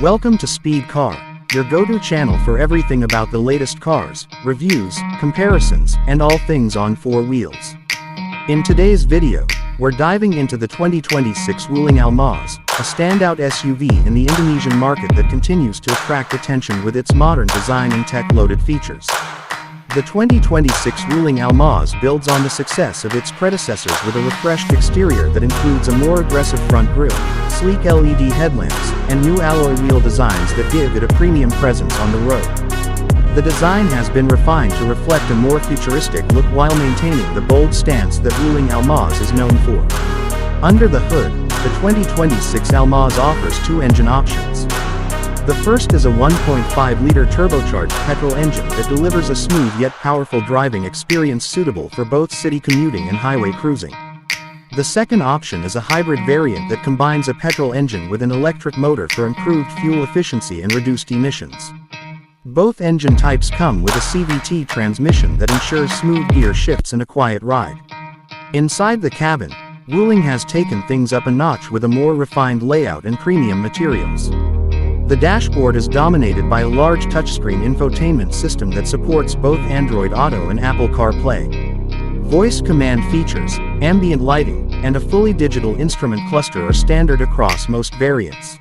Welcome to Speed Car, your go-to channel for everything about the latest cars, reviews, comparisons, and all things on four wheels. In today's video, we're diving into the 2026 Wuling Almaz, a standout SUV in the Indonesian market that continues to attract attention with its modern design and tech-loaded features. The 2026 Wuling Almaz builds on the success of its predecessors with a refreshed exterior that includes a more aggressive front grille, sleek LED headlamps, and new alloy wheel designs that give it a premium presence on the road. The design has been refined to reflect a more futuristic look while maintaining the bold stance that Wuling Almaz is known for. Under the hood, the 2026 Almaz offers two engine options. The first is a 1.5-liter turbocharged petrol engine that delivers a smooth yet powerful driving experience suitable for both city commuting and highway cruising. The second option is a hybrid variant that combines a petrol engine with an electric motor for improved fuel efficiency and reduced emissions. Both engine types come with a CVT transmission that ensures smooth gear shifts and a quiet ride. Inside the cabin, Wuling has taken things up a notch with a more refined layout and premium materials. The dashboard is dominated by a large touchscreen infotainment system that supports both Android Auto and Apple CarPlay. Voice command features, ambient lighting, and a fully digital instrument cluster are standard across most variants.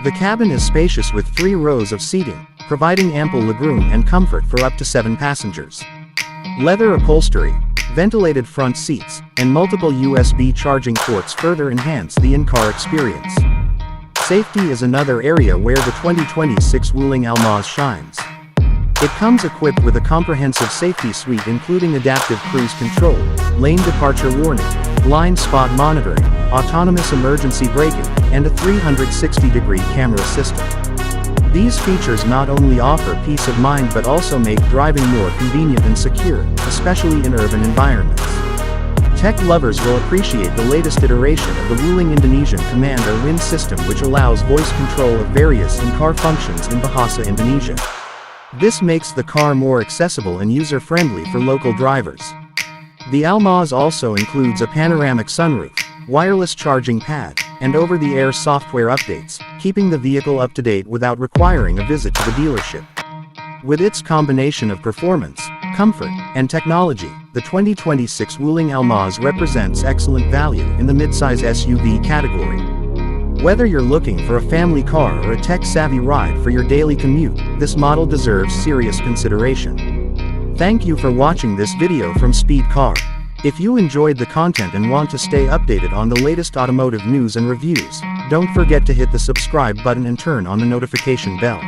The cabin is spacious with 3 rows of seating, providing ample legroom and comfort for up to 7 passengers. Leather upholstery, ventilated front seats, and multiple USB charging ports further enhance the in-car experience. Safety is another area where the 2026 Wuling Almaz shines. It comes equipped with a comprehensive safety suite including adaptive cruise control, lane departure warning, blind spot monitoring, autonomous emergency braking, and a 360-degree camera system. These features not only offer peace of mind but also make driving more convenient and secure, especially in urban environments. Tech lovers will appreciate the latest iteration of the Wuling Indonesian Command or WIN system, which allows voice control of various in-car functions in Bahasa Indonesia. This makes the car more accessible and user-friendly for local drivers. The Almaz also includes a panoramic sunroof, wireless charging pad, and over-the-air software updates, keeping the vehicle up to date without requiring a visit to the dealership. With its combination of performance, comfort, and technology, the 2026 Wuling Almaz represents excellent value in the midsize SUV category. Whether you're looking for a family car or a tech-savvy ride for your daily commute, this model deserves serious consideration. Thank you for watching this video from Speed Car. If you enjoyed the content and want to stay updated on the latest automotive news and reviews, don't forget to hit the subscribe button and turn on the notification bell.